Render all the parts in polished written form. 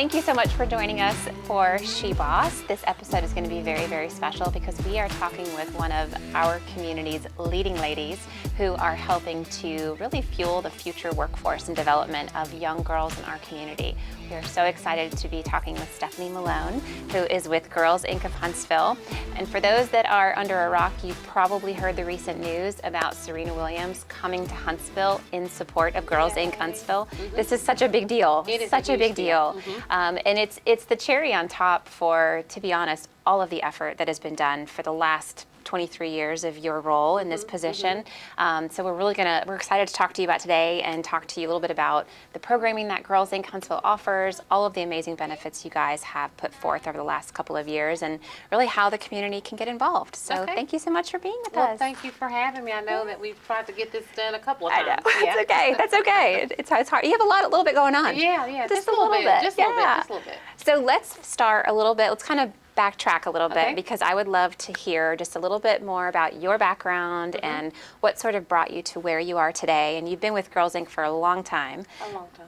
Thank you so much for joining us for SheBoss. This episode is going to be very, very special because we are talking with one of our community's leading ladies who are helping to really fuel the future workforce and development of young girls in our community. We are so excited to be talking with Stephanie Malone, who is with Girls Inc. of Huntsville. And for those that are under a rock, you've probably heard the recent news about Serena Williams coming to Huntsville in support of Girls Inc. Huntsville. This is such a big deal. It is such a big deal. And it's the cherry on top for, to be honest, all of the effort that has been done for the last 23 years of your role in this position. So we're excited to talk to you about today and talk to you a little bit about the programming that Girls Inc. Huntsville offers, all of the amazing benefits you guys have put forth over the last couple of years, and really how the community can get involved. So thank you so much for being with us. Thank you for having me. I know that we've tried to get this done a couple of times. I know. That's okay. That's okay. It's hard. You have a little bit going on. Yeah. Just a little bit. Just a little bit. So let's start a little bit. Let's kind of backtrack a little bit because I would love to hear just a little bit more about your background and what sort of brought you to where you are today. And you've been with Girls Inc. for a long time.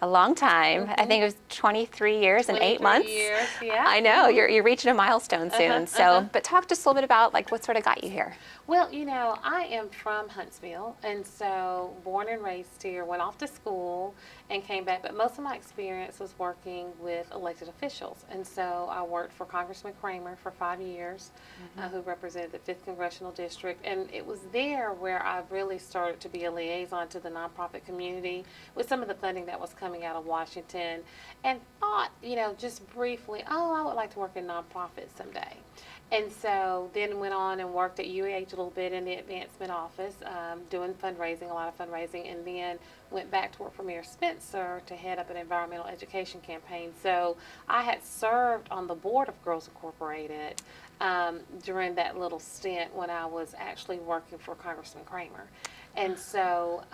A long time. I think it was 23 years and 8 months. Years, yeah. I know. You're reaching a milestone soon. But talk just a little bit about what sort of got you here. Well, I am from Huntsville, and so born and raised here, went off to school and came back, but most of my experience was working with elected officials. And so I worked for Congressman Kramer for 5 years, who represented the 5th Congressional District, and it was there where I really started to be a liaison to the nonprofit community with some of the funding that was coming out of Washington, and thought, just briefly, I would like to work in nonprofits someday. And so then went on and worked at UAH a little bit in the advancement office, doing fundraising, a lot of fundraising, and then went back to work for Mayor Spencer to head up an environmental education campaign. So I had served on the board of Girls Incorporated during that little stint when I was actually working for Congressman Kramer. And so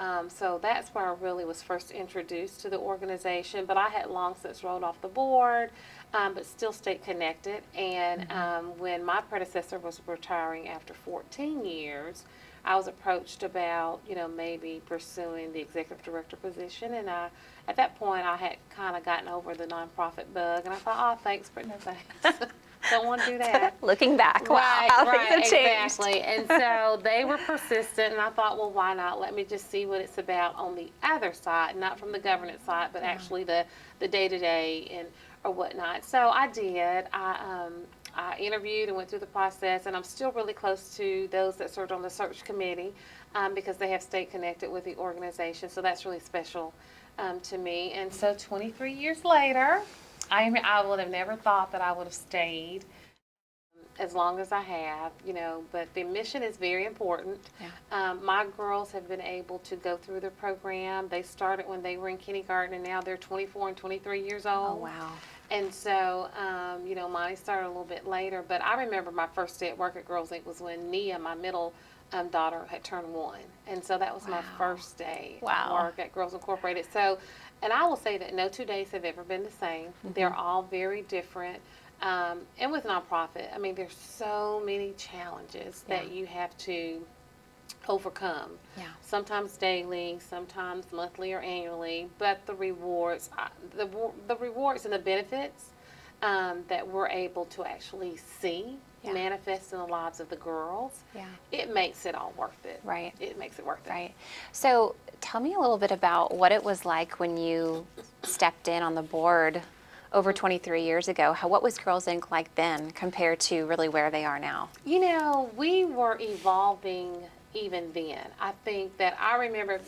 that's where I really was first introduced to the organization, but I had long since rolled off the board, but still stayed connected. And when my predecessor was retiring after 14 years, I was approached about, maybe pursuing the executive director position. And at that point, I had kind of gotten over the nonprofit bug, and I thought, thanks, but no thanks. Don't want to do that. Looking back, right, things have changed. Exactly. And so they were persistent, and I thought, well, why not? Let me just see what it's about on the other side, not from the governance side, but actually the day-to-day or whatnot. So I did. I interviewed and went through the process, and I'm still really close to those that served on the search committee because they have stayed connected with the organization. So that's really special to me. And so 23 years later, I would have never thought that I would have stayed as long as I have, but the mission is very important. Yeah. My girls have been able to go through the program. They started when they were in kindergarten, and now they're 24 and 23 years old. Oh, wow. And so, Monty started a little bit later, but I remember my first day at work at Girls Inc. was when Nia, my middle daughter, had turned 1. And so that was my first day at work at Girls Incorporated. So, and I will say that no 2 days have ever been the same. They're all very different. And with nonprofit, there's so many challenges that you have to overcome. Yeah. Sometimes daily, sometimes monthly or annually, but the rewards, the rewards and the benefits that we're able to actually see manifest in the lives of the girls, it makes it all worth it. Right. It makes it worth it. Right. So tell me a little bit about what it was like when you stepped in on the board over 23 years ago. What was Girls Inc. like then compared to really where they are now? We were evolving even then. I think that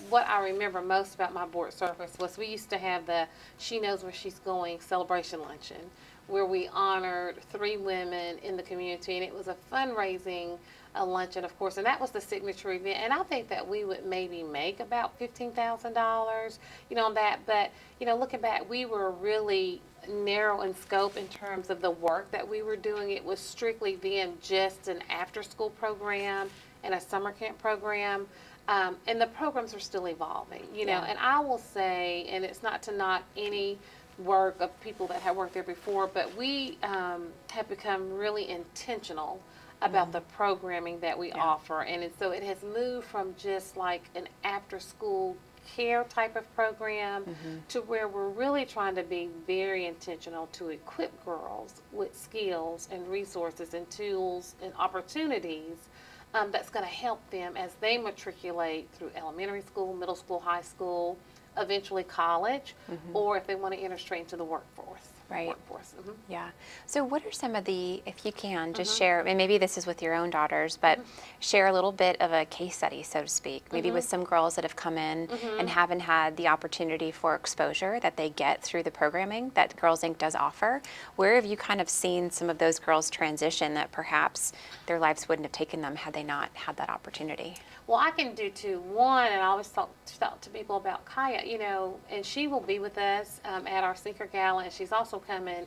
what I remember most about my board service was we used to have the She Knows Where She's Going celebration luncheon, where we honored 3 women in the community, and it was a fundraising luncheon, of course, and that was the signature event. And I think that we would maybe make about $15,000, on that. But, looking back, we were really narrow in scope in terms of the work that we were doing. It was strictly then just an after-school program and a summer camp program. And the programs are still evolving, and I will say, and it's not to knock any work of people that have worked there before, but we have become really intentional about the programming that we offer. And so it has moved from just like an after-school care type of program, to where we're really trying to be very intentional to equip girls with skills and resources and tools and opportunities that's going to help them as they matriculate through elementary school, middle school, high school, eventually college, or if they want to enter straight into the workforce. Right. Workforce. Yeah. So what are some of the, if you can, just share, and maybe this is with your own daughters, but share a little bit of a case study, so to speak, maybe with some girls that have come in and haven't had the opportunity for exposure that they get through the programming that Girls Inc. does offer. Where have you kind of seen some of those girls transition that perhaps their lives wouldn't have taken them had they not had that opportunity? Well, I can do two. One, and I always talk to people about Kaya, and she will be with us at our Sneaker Gala, and she's also coming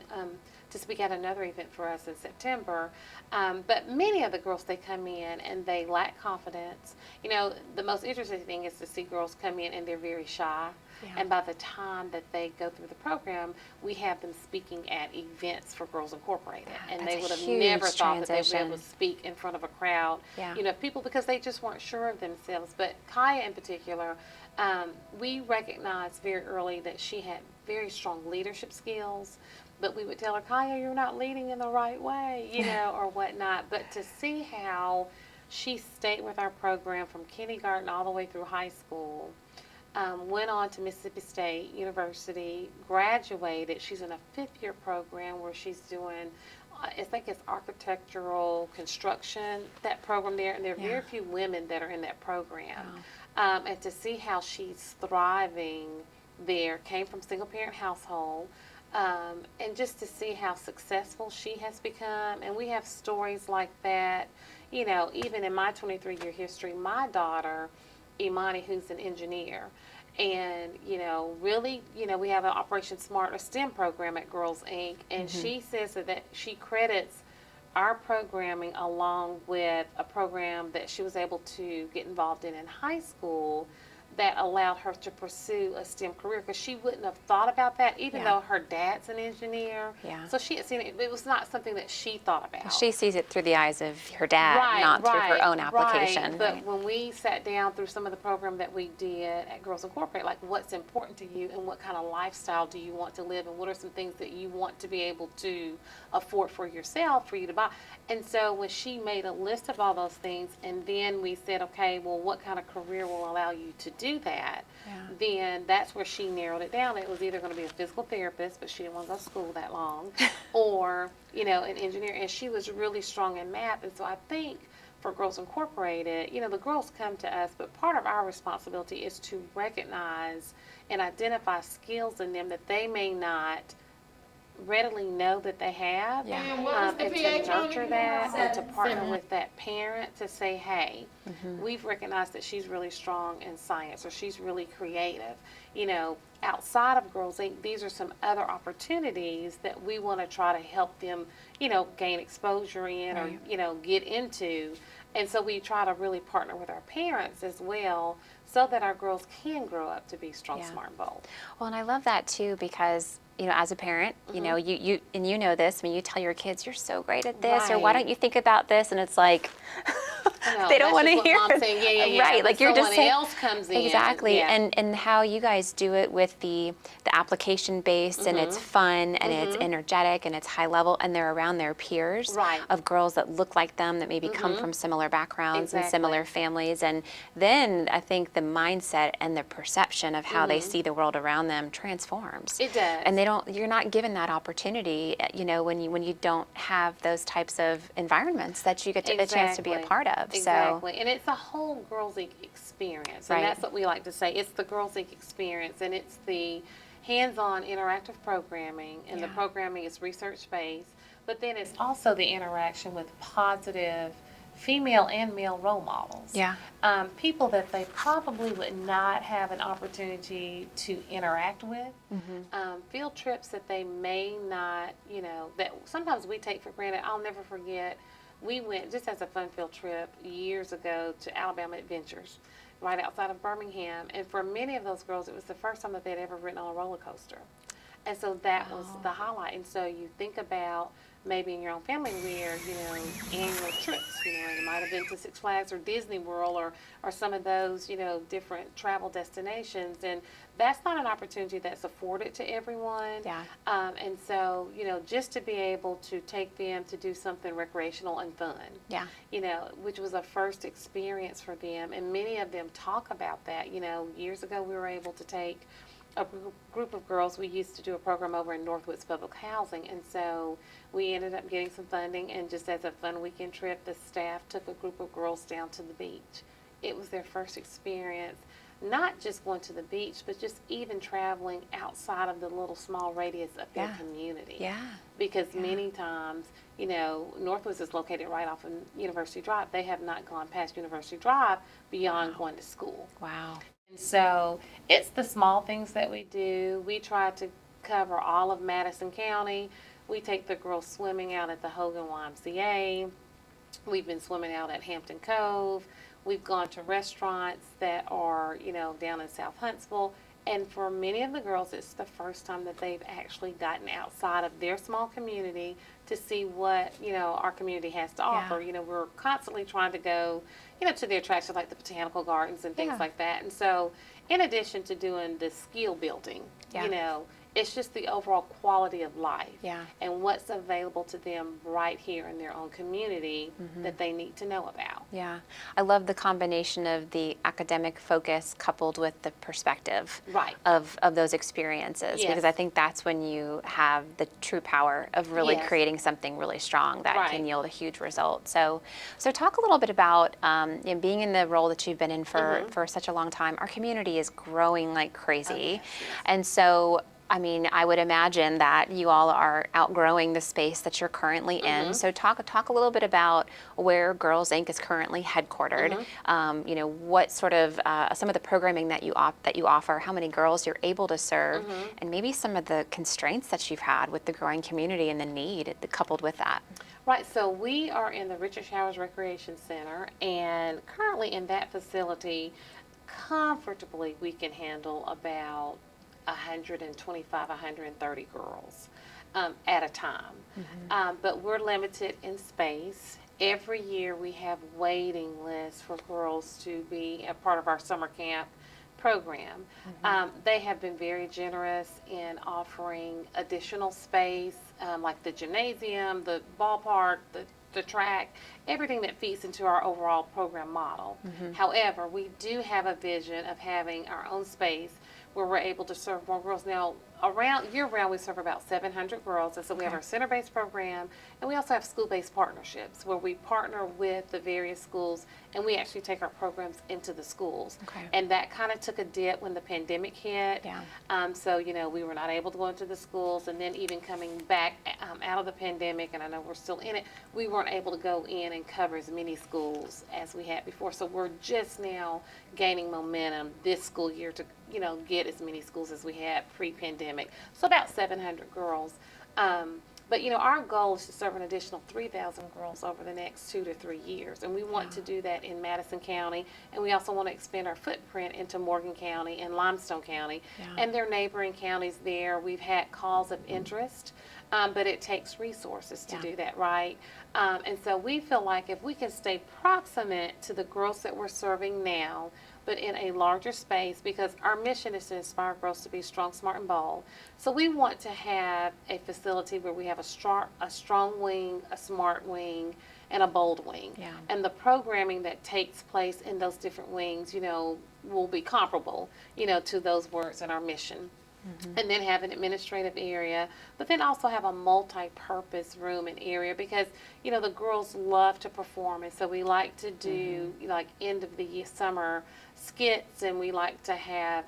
to speak at another event for us in September. But many of the girls, they come in and they lack confidence. The most interesting thing is to see girls come in and they're very shy. Yeah. And by the time that they go through the program, we have them speaking at events for Girls Incorporated. Yeah, and they would have never thought that they would be able to speak in front of a crowd, people, because they just weren't sure of themselves. But Kaya in particular, we recognized very early that she had very strong leadership skills. But we would tell her, Kaya, you're not leading in the right way, or whatnot. But to see how she stayed with our program from kindergarten all the way through high school, went on to Mississippi State University, graduated. She's in a fifth-year program where she's doing, I think it's architectural construction, that program there. And there are very few women that are in that program. Wow. And to see how she's thriving there, came from single-parent household, and just to see how successful she has become. And we have stories like that, even in my 23-year history. My daughter, Imani, who's an engineer, and really, we have an Operation Smart, a STEM program at Girls Inc., and she says that she credits our programming along with a program that she was able to get involved in high school that allowed her to pursue a STEM career, because she wouldn't have thought about that, even though her dad's an engineer. Yeah. So she had seen it. It was not something that she thought about. She sees it through the eyes of her dad, not through her own application. But when we sat down through some of the program that we did at Girls Incorporated, like what's important to you and what kind of lifestyle do you want to live, and what are some things that you want to be able to afford for yourself, for you to buy. And so when she made a list of all those things, and then we said, okay, well, what kind of career will allow you to do that, then that's where she narrowed it down. It was either going to be a physical therapist, but she didn't want to go to school that long, or, an engineer. And she was really strong in math. And so I think for Girls Incorporated, the girls come to us, but part of our responsibility is to recognize and identify skills in them that they may not readily know that they have, and to nurture that, and to partner with that parent to say, hey, we've recognized that she's really strong in science, or she's really creative. Outside of Girls Inc., these are some other opportunities that we want to try to help them, gain exposure in, or, get into. And so we try to really partner with our parents as well, so that our girls can grow up to be strong, smart, and bold. Well, and I love that too, because as a parent, you know this, when you tell your kids, you're so great at this, or why don't you think about this? And it's like, they don't want to hear it. Saying, right, like you're just saying, else comes in. Exactly, and how you guys do it with the application based, and it's fun, and it's energetic, and it's high level, and they're around their peers of girls that look like them, that maybe come from similar backgrounds and similar families. And then I think the mindset and the perception of how they see the world around them transforms. It does. And you're not given that opportunity, when you don't have those types of environments that you get a chance to be a part of. Exactly. And it's a whole Girls Inc. experience. And that's what we like to say. It's the Girls Inc. experience, and it's the hands-on interactive programming, and the programming is research-based, but then it's also the interaction with positive female and male role models. People that they probably would not have an opportunity to interact with. Field trips that they may not, that sometimes we take for granted. I'll never forget, we went just as a fun field trip years ago to Alabama Adventures, right outside of Birmingham. And for many of those girls, it was the first time that they'd ever ridden on a roller coaster. And so that was the highlight. And so you think about maybe in your own family where, annual trips, it might have been to Six Flags or Disney World or some of those, different travel destinations. And that's not an opportunity that's afforded to everyone. Yeah. And so, just to be able to take them to do something recreational and fun. Yeah. Which was a first experience for them. And many of them talk about that. Years ago we were able to take a group of girls. We used to do a program over in Northwoods Public Housing, and so we ended up getting some funding, and just as a fun weekend trip, the staff took a group of girls down to the beach. It was their first experience, not just going to the beach, but just even traveling outside of the little small radius of their community. Yeah. Because many times, Northwoods is located right off of University Drive. They have not gone past University Drive beyond going to school. Wow. And so it's the small things that we do. We try to cover all of Madison County. We take the girls swimming out at the Hogan YMCA. We've been swimming out at Hampton Cove. We've gone to restaurants that are, down in South Huntsville. And for many of the girls, it's the first time that they've actually gotten outside of their small community to see what, our community has to offer. We're constantly trying to go, to the attractions like the botanical gardens and things like that. And so in addition to doing the skill building, it's just the overall quality of life and what's available to them right here in their own community that they need to know about. Yeah. I love the combination of the academic focus coupled with the perspective of those experiences, because I think that's when you have the true power of really creating something really strong that can yield a huge result. So talk a little bit about being in the role that you've been in for such a long time. Our community is growing like crazy. And so I would imagine that you all are outgrowing the space that you're currently in. So talk a little bit about where Girls Inc. is currently headquartered. What sort of some of the programming that you offer, how many girls you're able to serve, and maybe some of the constraints that you've had with the growing community and the need coupled with that. Right, so we are in the Richard Showers Recreation Center, and currently in that facility, comfortably we can handle about 125, 130 girls at a time. But we're limited in space. Every year we have waiting lists for girls to be a part of our summer camp program. They have been very generous in offering additional space, like the gymnasium, the ballpark, the track, everything that feeds into our overall program model. However, we do have a vision of having our own space where we're able to serve more girls. Now, year-round, we serve about 700 girls, and so we have our center-based program, and we also have school-based partnerships where we partner with the various schools, and we actually take our programs into the schools. And that kind of took a dip when the pandemic hit. So, we were not able to go into the schools, and then even coming back out of the pandemic, and I know we're still in it, we weren't able to go in and cover as many schools as we had before. So we're just now gaining momentum this school year to, get as many schools as we had pre-pandemic. So about 700 girls. But, our goal is to serve an additional 3,000 girls over the next 2 to 3 years. And we want to do that in Madison County. And we also want to expand our footprint into Morgan County and Limestone County. And their neighboring counties there. We've had calls of interest, but it takes resources to do that, right? And so we feel like if we can stay proximate to the girls that we're serving now, but in a larger space, because our mission is to inspire girls to be strong, smart, and bold. So we want to have a facility where we have a strong wing, a smart wing, and a bold wing. And the programming that takes place in those different wings, will be comparable, to those words in our mission. And then have an administrative area, but then also have a multi-purpose room and area, because the girls love to perform, and so we like to do like end of the year summer skits, and we like to have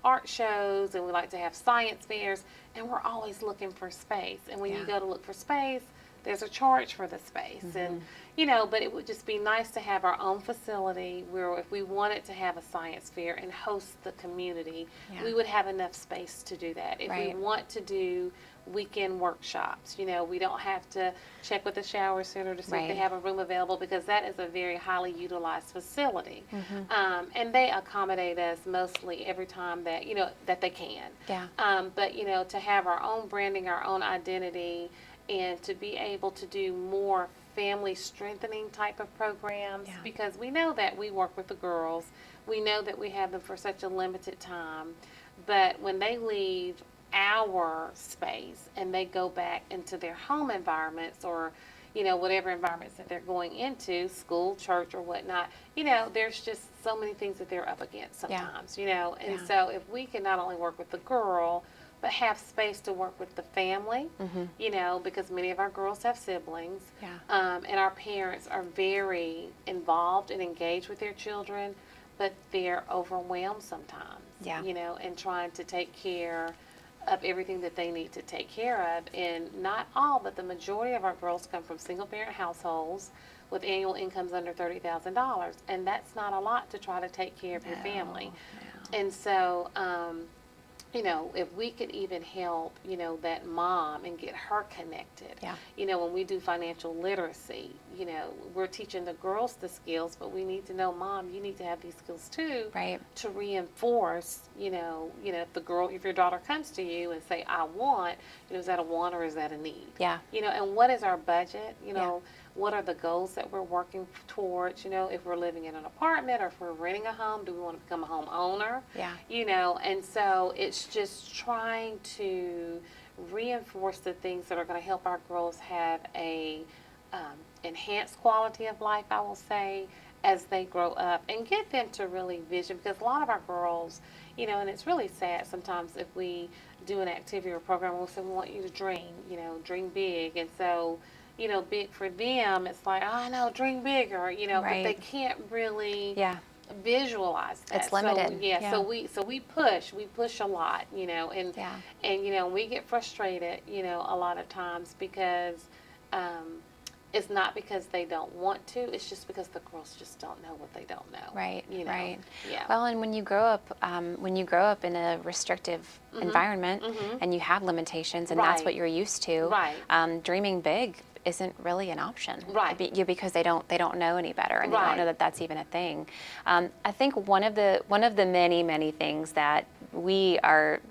art shows, and we like to have science fairs, and we're always looking for space. And when you go to look for space, there's a charge for the space. And but it would just be nice to have our own facility where if we wanted to have a science fair and host the community, we would have enough space to do that. If we want to do weekend workshops. We don't have to check with the shower center to see if they Right. have a room available, because that is a very highly utilized facility. Mm-hmm. And they accommodate us mostly every time that, that they can. Yeah. But, to have our own branding, our own identity, and to be able to do more family strengthening type of programs, Yeah. because we know that we work with the girls. We know that we have them for such a limited time. But when they leave our space and they go back into their home environments, or whatever environments that they're going into, school, church, or whatnot, there's just so many things that they're up against sometimes. And Yeah. so if we can not only work with the girl, but have space to work with the family, Mm-hmm. because many of our girls have siblings, Yeah. and our parents are very involved and engaged with their children, but they're overwhelmed sometimes, Yeah. and trying to take care of everything that they need to take care of. And not all, but the majority of our girls come from single-parent households with annual incomes under $30,000, and that's not a lot to try to take care of your family. No. And so, if we could even help, that mom and get her connected. Yeah. When we do financial literacy, we're teaching the girls the skills, but we need to know, Mom, you need to have these skills too. Right. To reinforce, if your daughter comes to you and say, I want, is that a want or is that a need? Yeah. And what is our budget? Yeah. What are the goals that we're working towards? If we're living in an apartment or if we're renting a home, do we want to become a homeowner? Yeah. And so it's just trying to reinforce the things that are going to help our girls have a enhanced quality of life, I will say, as they grow up, and get them to really vision, because a lot of our girls, and it's really sad sometimes if we do an activity or program, we'll say we want you to dream, dream big. And so, big for them, it's like, oh, no, dream bigger, Right. but they can't really Yeah. visualize that. It's limited. So, yeah, Yeah. so we push a lot, and Yeah. and we get frustrated, a lot of times, because it's not because they don't want to, it's just because the girls just don't know what they don't know. Right. Right. Yeah. Well, and when you grow up in a restrictive environment, and you have limitations, and that's Right. what you're used to, Right. dreaming big isn't really an option. Right. Because they don't know any better, and they Right. don't know that that's even a thing. I think one of the many things that we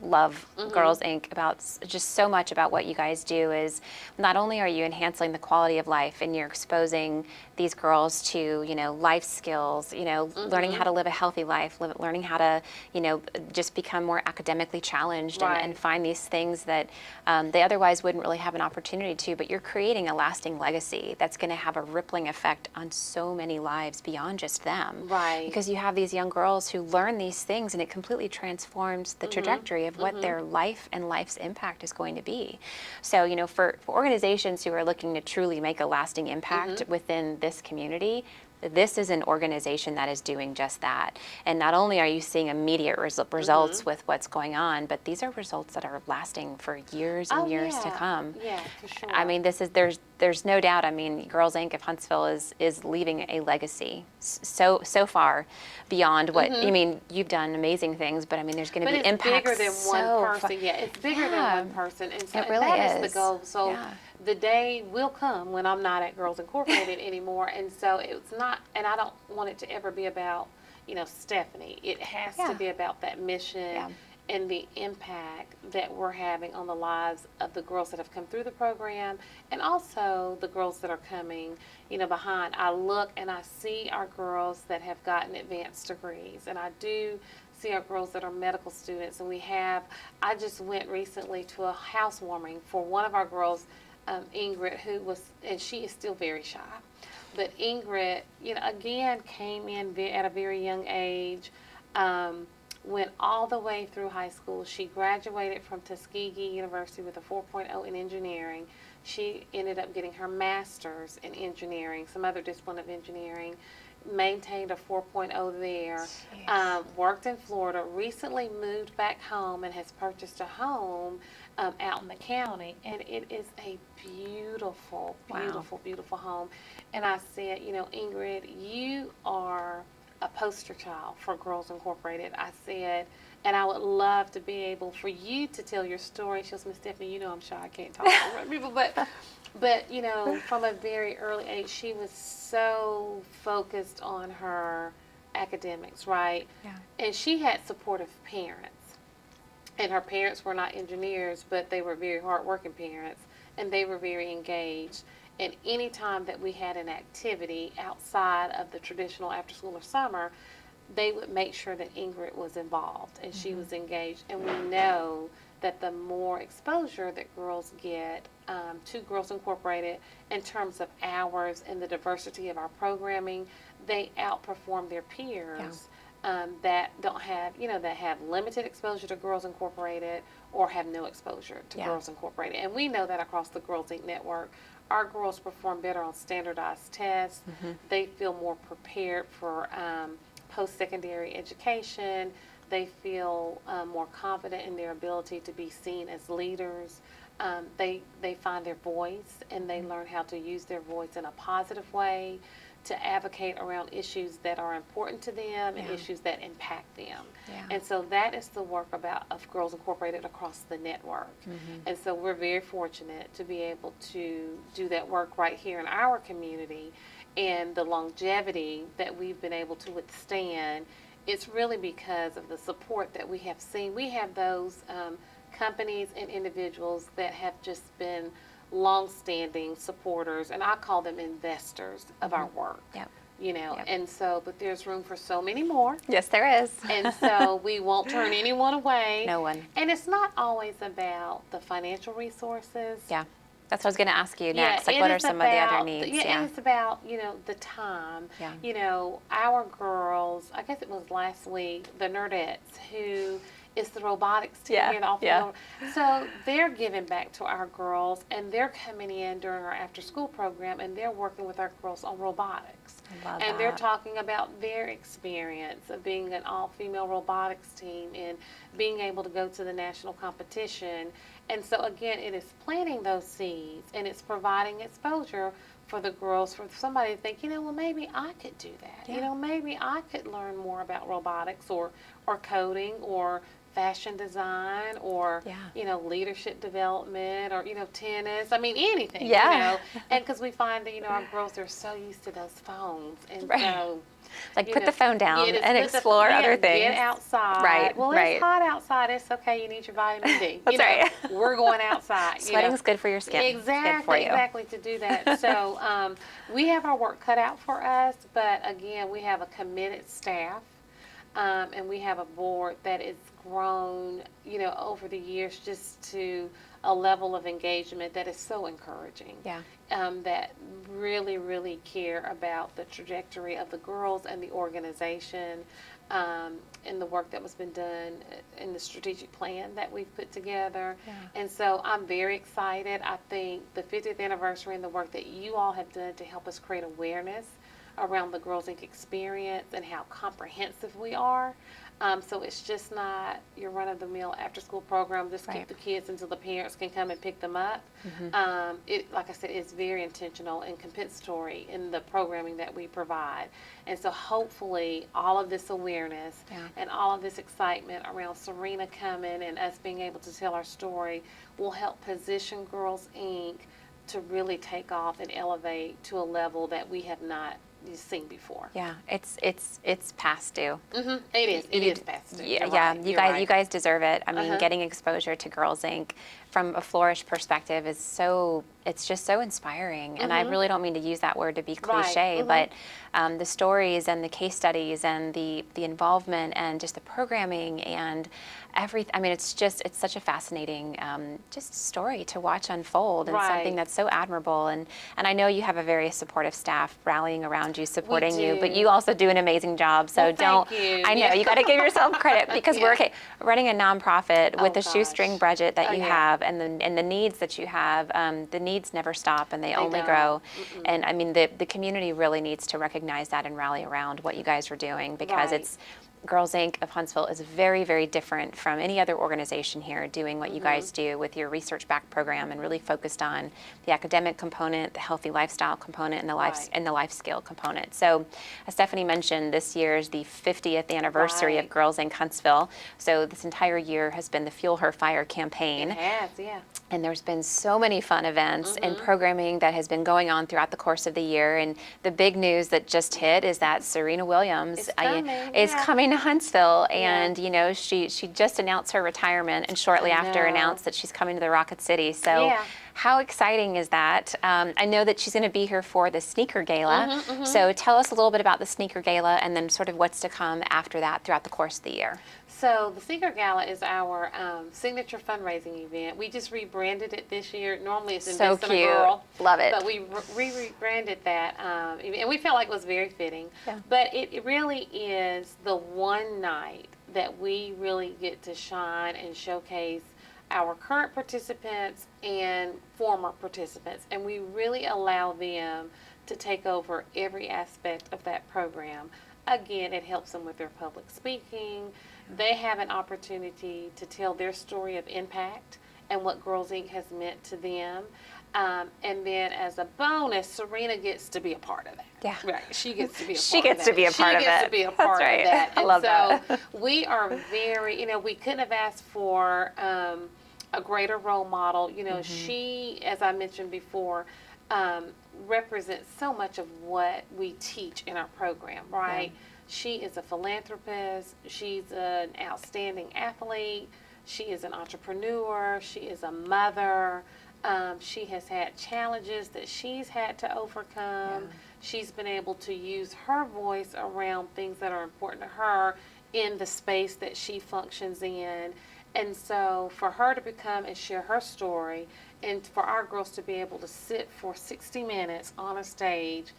love Girls Inc. about just so much about what you guys do is not only are you enhancing the quality of life and you're exposing these girls to life skills, learning how to live a healthy life, learning how to just become more academically challenged, Right. and find these things that they otherwise wouldn't really have an opportunity to, but you're creating a lasting legacy that's going to have a rippling effect on so many lives beyond just them. Right. Because you have these young girls who learn these things, and it completely transforms the trajectory of what their life and life's impact is going to be. So, for organizations who are looking to truly make a lasting impact within this community, this is an organization that is doing just that. And not only are you seeing immediate results with what's going on, but these are results that are lasting for years and years to come. Yeah, for sure. I mean, there's no doubt. I mean, Girls Inc. of Huntsville is leaving a legacy so far beyond what, I mean, you've done amazing things, but I mean, there's going to be impacts. But it's bigger than one person. Yeah, it's bigger than one person. And so that is the goal. So the day will come when I'm not at Girls Incorporated anymore. And so it's not, and I don't want it to ever be about, Stephanie. It has to be about that mission and the impact that we're having on the lives of the girls that have come through the program, and also the girls that are coming, behind. I look and I see our girls that have gotten advanced degrees, and I do see our girls that are medical students. And I just went recently to a housewarming for one of our girls, Ingrid, and she is still very shy. But Ingrid, again, came in at a very young age, went all the way through high school. She graduated from Tuskegee University with a 4.0 in engineering. She ended up getting her master's in engineering, some other discipline of engineering, maintained a 4.0 there, worked in Florida, recently moved back home and has purchased a home out in the county, and it is a beautiful, beautiful, beautiful home. And I said, Ingrid, you are a poster child for Girls Incorporated. I said, And I would love to be able for you to tell your story. She goes, Miss Stephanie, you know I'm shy. I can't talk to people. But, you know, from a very early age, she was so focused on her academics, right? Yeah. And she had supportive parents. And her parents were not engineers, but they were very hardworking parents. And they were very engaged. And any time that we had an activity outside of the traditional after school or summer, they would make sure that Ingrid was involved and she was engaged. And we know that the more exposure that girls get to Girls Incorporated in terms of hours and the diversity of our programming, they outperform their peers that don't have, you know, that have limited exposure to Girls Incorporated or have no exposure to Girls Incorporated. And we know that across the Girls Inc. network, our girls perform better on standardized tests. They feel more prepared for post-secondary education. They feel more confident in their ability to be seen as leaders. They find their voice and they learn how to use their voice in a positive way to advocate around issues that are important to them and issues that impact them. And so that is the work of Girls Incorporated across the network. And so we're very fortunate to be able to do that work right here in our community. And the longevity that we've been able to withstand, it's really because of the support that we have seen. We have those companies and individuals that have just been long-standing supporters, and I call them investors of our work. You know, and so, but there's room for so many more. Yes, there is. And so we won't turn anyone away. No one. And it's not always about the financial resources. That's what I was going to ask you next. Like, what are some of the other needs? And it's about, you know, the time. You know, our girls, I guess it was last week, the Nerdettes, who is the robotics team here at So they're giving back to our girls, and they're coming in during our after-school program, and they're working with our girls on robotics. And they're talking about their experience of being an all-female robotics team and being able to go to the national competition. And so, again, it is planting those seeds, and it's providing exposure for the girls, for somebody to think, you know, well, maybe I could do that. You know, maybe I could learn more about robotics or coding or fashion design or, you know, leadership development or, you know, tennis. I mean, anything, you know. And because we find that, you know, our girls are so used to those phones. And so... Like, put the phone down and explore other things. Get outside. Well, it's hot outside. It's okay. You need your vitamin D. That's right. We're going outside. Sweating's good for your skin. Exactly. Exactly, to do that. So we have our work cut out for us, but again, we have a committed staff, and we have a board that has grown, you know, over the years just to a level of engagement that is so encouraging. That really, really care about the trajectory of the girls and the organization, and the work that was been done in the strategic plan that we've put together. And so I'm very excited. I think the 50th anniversary and the work that you all have done to help us create awareness around the Girls Inc. experience and how comprehensive we are. So it's just not your run-of-the-mill after-school program, just keep the kids until the parents can come and pick them up. It, like I said, it's very intentional and compensatory in the programming that we provide. And so hopefully all of this awareness and all of this excitement around Serena coming and us being able to tell our story will help position Girls Inc. to really take off and elevate to a level that we have not seen before. It's past due. It is past due. You guys deserve it. I mean, getting exposure to Girls Inc. from a Flourish perspective is it's just so inspiring. And I really don't mean to use that word to be cliche, but the stories and the case studies and the involvement and just the programming and everything. I mean, it's such a fascinating just story to watch unfold, and something that's so admirable. And I know you have a very supportive staff rallying around you, supporting you, but you also do an amazing job. So I know you got to give yourself credit because we're running a nonprofit with a shoestring budget that you have, and the needs that you have. The needs never stop, and they only grow. And I mean, the community really needs to recognize that and rally around what you guys are doing, because Girls Inc. of Huntsville is very, very different from any other organization here doing what you guys do with your research-backed program, and really focused on the academic component, the healthy lifestyle component, and the life skill component. So, as Stephanie mentioned, this year is the 50th anniversary of Girls Inc. Huntsville. So this entire year has been the Fuel Her Fire campaign. It has, yeah. And there's been so many fun events and programming that has been going on throughout the course of the year. And the big news that just hit is that Serena Williams is coming to Huntsville. And, you know, she just announced her retirement and shortly after announced that she's coming to the Rocket City. So how exciting is that? I know that she's going to be here for the Sneaker Gala. So tell us a little bit about the Sneaker Gala and then sort of what's to come after that throughout the course of the year. So the Sneaker Gala is our signature fundraising event. We just rebranded it this year. Normally it's Invest in a Girl. Love it. But we rebranded that, and we felt like it was very fitting. Yeah. But it really is the one night that we really get to shine and showcase our current participants and former participants. And we really allow them to take over every aspect of that program. Again, it helps them with their public speaking. They have an opportunity to tell their story of impact and what Girls Inc. has meant to them. And then as a bonus, Serena gets to be a part of that. Yeah. Right. She gets to be a part of that. She gets to be a part of it. She gets to be a part of that. I love that. So we are very, we couldn't have asked for a greater role model. She, as I mentioned before, represents so much of what we teach in our program, right? Yeah. She is a philanthropist. She's an outstanding athlete. She is an entrepreneur. She is a mother. She has had challenges that she's had to overcome. Yeah. She's been able to use her voice around things that are important to her in the space that she functions in. And so for her to become and share her story, and for our girls to be able to sit for 60 minutes on a stage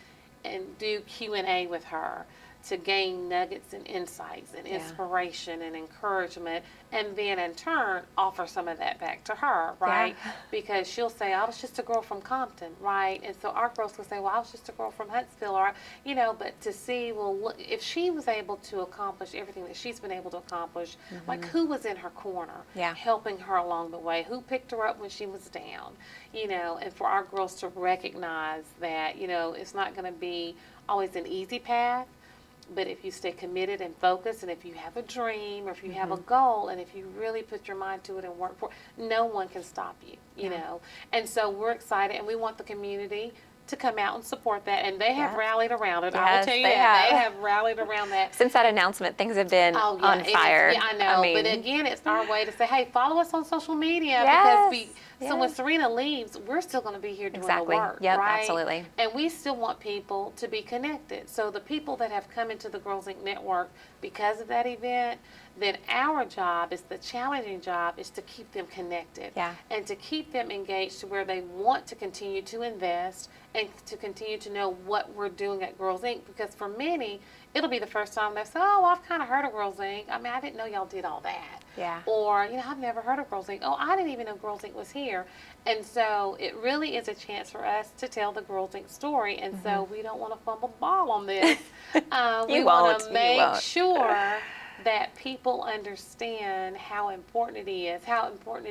and do Q&A with her, to gain nuggets and insights and inspiration and encouragement, and then in turn offer some of that back to her, right? Yeah. Because she'll say, I was just a girl from Compton, right? And so our girls will say, well, I was just a girl from Huntsville, or, but to see, well, look, if she was able to accomplish everything that she's been able to accomplish, like who was in her corner, helping her along the way, who picked her up when she was down, and for our girls to recognize that, it's not going to be always an easy path. But if you stay committed and focused, and if you have a dream, or if you have a goal, and if you really put your mind to it and work for it, no one can stop you, you know. And so we're excited, and we want the community to come out and support that, and they have rallied around it. I will tell you that. They have rallied around that. Since that announcement, things have been on fire. I know. But again, it's our way to say, hey, follow us on social media, because so when Serena leaves, we're still going to be here doing the work, right? Absolutely. And we still want people to be connected. So the people that have come into the Girls Inc. network because of that event, then our job is, the challenging job is to keep them connected and to keep them engaged to where they want to continue to invest and to continue to know what we're doing at Girls Inc. Because for many, it'll be the first time they say, oh, I've kind of heard of Girls Inc. I mean, I didn't know y'all did all that. Yeah. Or, I've never heard of Girls Inc. Oh, I didn't even know Girls Inc. was here. And so it really is a chance for us to tell the Girls Inc. story. And so we don't want to fumble the ball on this. We want to make sure that people understand how important it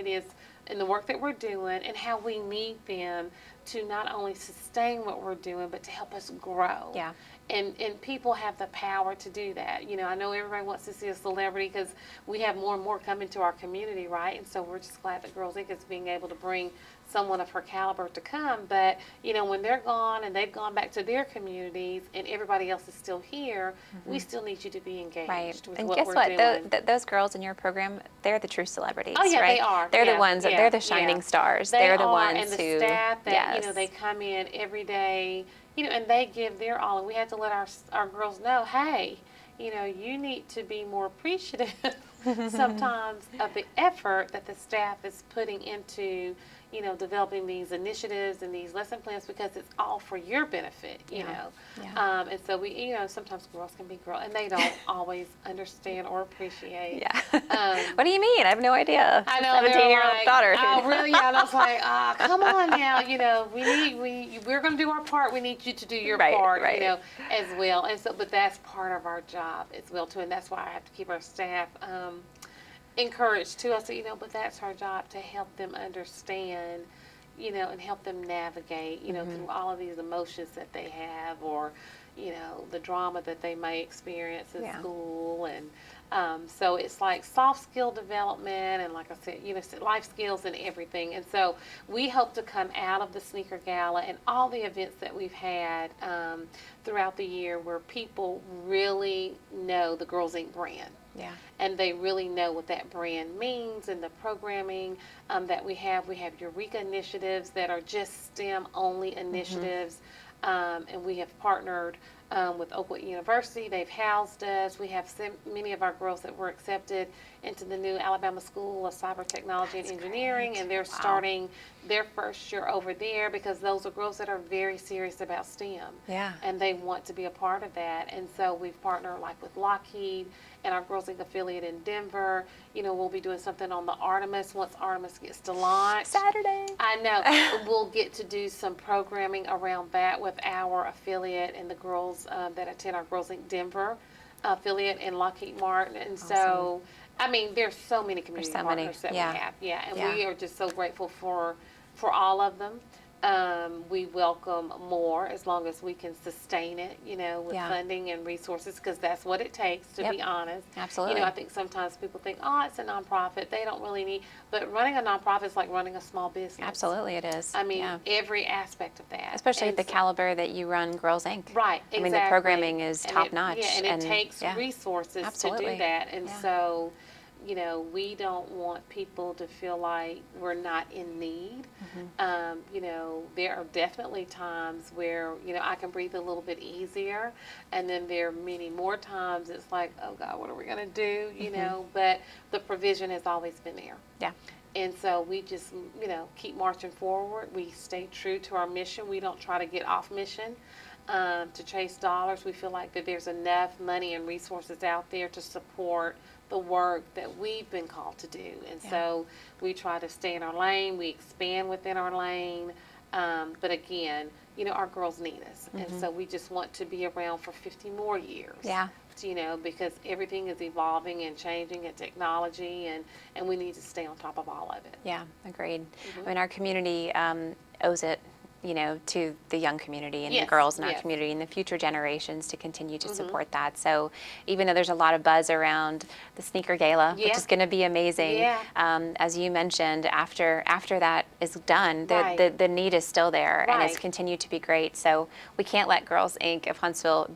is in the work that we're doing, and how we need them to not only sustain what we're doing, but to help us grow. Yeah. And people have the power to do that. I know everybody wants to see a celebrity because we have more and more coming to our community, right? And so we're just glad that Girls Inc. is being able to bring someone of her caliber to come. But, when they're gone and they've gone back to their communities and everybody else is still here, we still need you to be engaged with what we're doing. And guess what? Those girls in your program, they're the true celebrities, oh, yeah, right? They are. They're the ones, they're the shining stars. They're the ones and the staff that, they come in every day, and they give their all. And we have to let our girls know, hey, you need to be more appreciative sometimes of the effort that the staff is putting into, developing these initiatives and these lesson plans because it's all for your benefit, you know. Yeah. And so we, sometimes girls can be girls and they don't always understand or appreciate. Yeah. What do you mean? I have no idea. I know, 17-year-old like, daughter. Oh, really? Yeah. And I was like, come on now, we're going to do our part. We need you to do your part, as well. And so, but that's part of our job as well, too. And that's why I have to keep our staff encouraged too. I said, but that's our job to help them understand, and help them navigate, through all of these emotions that they have, or, the drama that they may experience in school. And so it's like soft skill development and, like I said, life skills and everything. And so we hope to come out of the Sneaker Gala and all the events that we've had throughout the year where people really know the Girls Inc. brand. Yeah. And they really know what that brand means, and the programming that we have. We have Eureka initiatives that are just STEM-only initiatives, and we have partnered with Oakwood University. They've housed us. We have many of our girls that were accepted into the new Alabama School of Cyber Technology and Engineering, and they're starting their first year over there because those are girls that are very serious about STEM. Yeah. And they want to be a part of that. And so we've partnered like with Lockheed and our Girls Inc. affiliate in Denver. We'll be doing something on the Artemis once Artemis gets to launch. Saturday. I know. We'll get to do some programming around that with our affiliate and the girls that attend our Girls Inc. Denver affiliate in Lockheed Martin. And so, there's so many community partners that we have. Yeah, and we are just so grateful for all of them. We welcome more as long as we can sustain it, with funding and resources, because that's what it takes, to be honest. Absolutely. I think sometimes people think, it's a nonprofit. They don't really need, but running a nonprofit is like running a small business. Absolutely, it is. Every aspect of that. Especially at the caliber that you run Girls Inc. Right, exactly. The programming is top notch. Yeah, and it takes resources to do that. And so, we don't want people to feel like we're not in need. There are definitely times where, I can breathe a little bit easier. And then there are many more times it's like, oh God, what are we going to do? But the provision has always been there. Yeah. And so we just, keep marching forward. We stay true to our mission. We don't try to get off mission to chase dollars. We feel like that there's enough money and resources out there to support the work that we've been called to do. And so we try to stay in our lane. We expand within our lane. But again, our girls need us. And so we just want to be around for 50 more years. Yeah. Because everything is evolving and changing in technology, and we need to stay on top of all of it. Yeah, agreed. Our community owes it, to the young community and the girls in our community and the future generations to continue to support that. So even though there's a lot of buzz around the Sneaker Gala, which is going to be amazing, as you mentioned, after that is done, the need is still there, and it's continued to be great. So we can't let Girls Inc. of Huntsville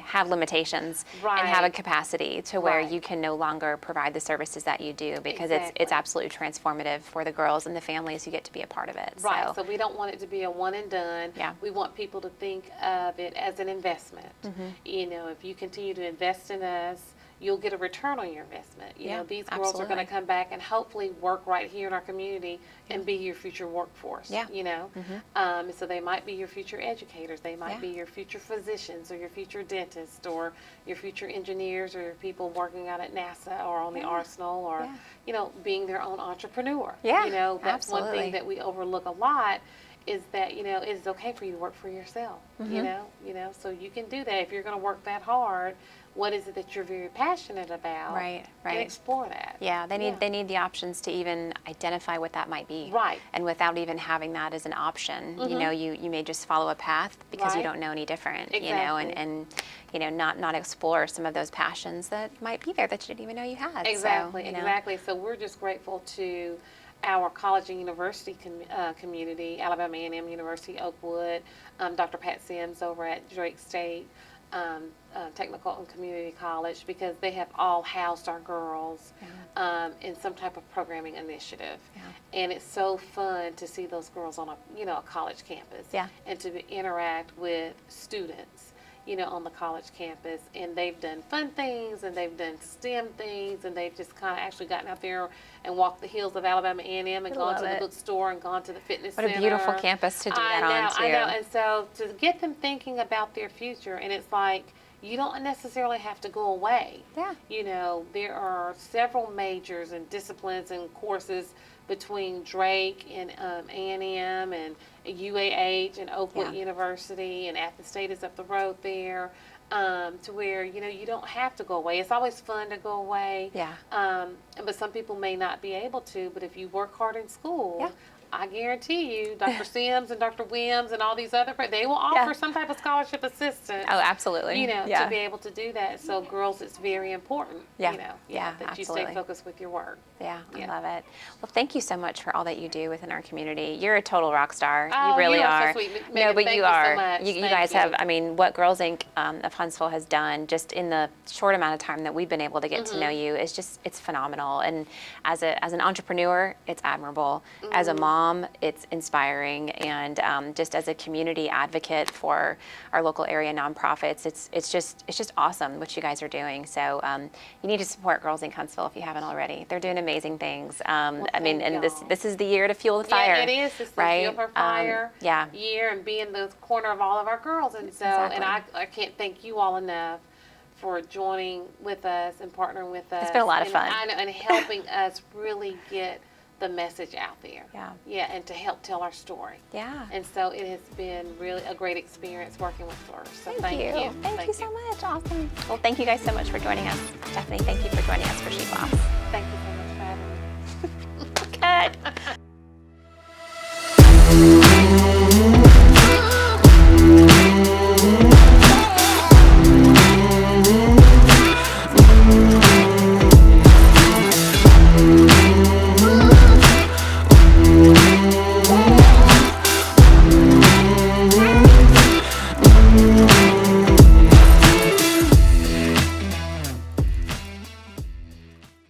have limitations and have a capacity to where you can no longer provide the services that you do, because it's absolutely transformative for the girls and the families who get to be a part of it. Right. So we don't want it to be a one and done. Yeah. We want people to think of it as an investment. If you continue to invest in us, you'll get a return on your investment. These girls are going to come back and hopefully work right here in our community and be your future workforce. So they might be your future educators. They might be your future physicians, or your future dentists, or your future engineers, or your people working out at NASA or on the Arsenal, or being their own entrepreneur. That's one thing that we overlook a lot, is that, it's okay for you to work for yourself, so you can do that. If you're going to work that hard, what is it that you're very passionate about? Right. And explore that. Yeah, they need the options to even identify what that might be. Right. And without even having that as an option, you may just follow a path because you don't know any different, Exactly. and not explore some of those passions that might be there that you didn't even know you had. Exactly, so, exactly. So we're just grateful to our college and university community, Alabama A&M University, Oakwood, Dr. Pat Sims over at Drake State Technical and Community College, because they have all housed our girls in some type of programming initiative. And it's so fun to see those girls on a college campus, and to interact with students, on the college campus, and they've done fun things, and they've done STEM things, and they've just kind of actually gotten out there and walked the hills of Alabama A&M and gone to the bookstore and gone to the fitness center. What a beautiful campus to do that on, too. I know, and so to get them thinking about their future, and it's like, you don't necessarily have to go away. Yeah. There are several majors and disciplines and courses between Drake and A&M and UAH and Oakwood University, and Athens State is up the road there, to where, you don't have to go away. It's always fun to go away. Yeah. But some people may not be able to, but if you work hard in school, I guarantee you, Dr. Sims and Dr. Williams and all these other, they will offer some type of scholarship assistance. Oh, absolutely. To be able to do that. So girls, it's very important, that absolutely. you stay focused with your work. Yeah, I love it. Well, thank you so much for all that you do within our community. You're a total rock star. You really you are. So sweet. Megan, no, but thank you are. So much. You guys have, what Girls Inc. Of Huntsville has done just in the short amount of time that we've been able to get to know you is just, it's phenomenal. And as an entrepreneur, it's admirable. As a mom, it's inspiring, and just as a community advocate for our local area nonprofits, it's just awesome what you guys are doing. So you need to support Girls Inc. Huntsville if you haven't already. They're doing amazing things. This is the year to fuel the fire. Yeah, it is. It's the right? Fuel for Fire year, and be in the corner of all of our girls. And so, and I can't thank you all enough for joining with us and partnering with us. It's been a lot of fun. And helping us really get the message out there. Yeah, and to help tell our story. Yeah. And so it has been really a great experience working with Flourish. So thank you. Thank you so much. Awesome. Well, thank you guys so much for joining us. Stephanie, thank you for joining us for SheBoss. Thank you.